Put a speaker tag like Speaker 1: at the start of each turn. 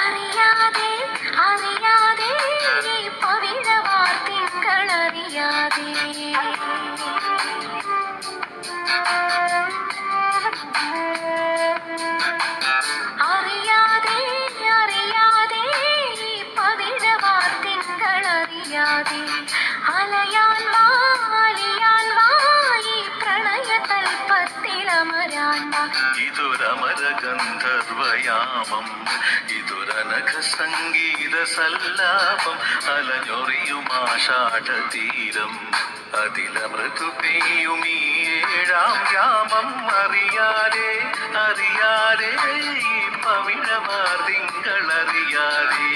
Speaker 1: അറിയാതെ അറിയാതെ പവിഴവാർ തിങ്കളറിയാതെ അറിയാതെ അറിയാതെ പവിഴവാർ തിങ്കളറിയാതെ അലയാൻ വാ അലിയാൻ വാ ഈ പ്രണയ കൽപ്പത്തിലമരാൻ വാ.
Speaker 2: ഇതൊരമര ഗന്ധർവയാമം, ഇതൊരനഘ സംഗീത സല്ലാപം, അലഞ്ഞൊറിയുമാഷാഢതീരം, അതിലമൃതു പെയ്യും ഈ ഏഴാം യാമം. അറിയാതെ അറിയാതെ ഈ പവിഴമാർ തിങ്കളറിയാതെ.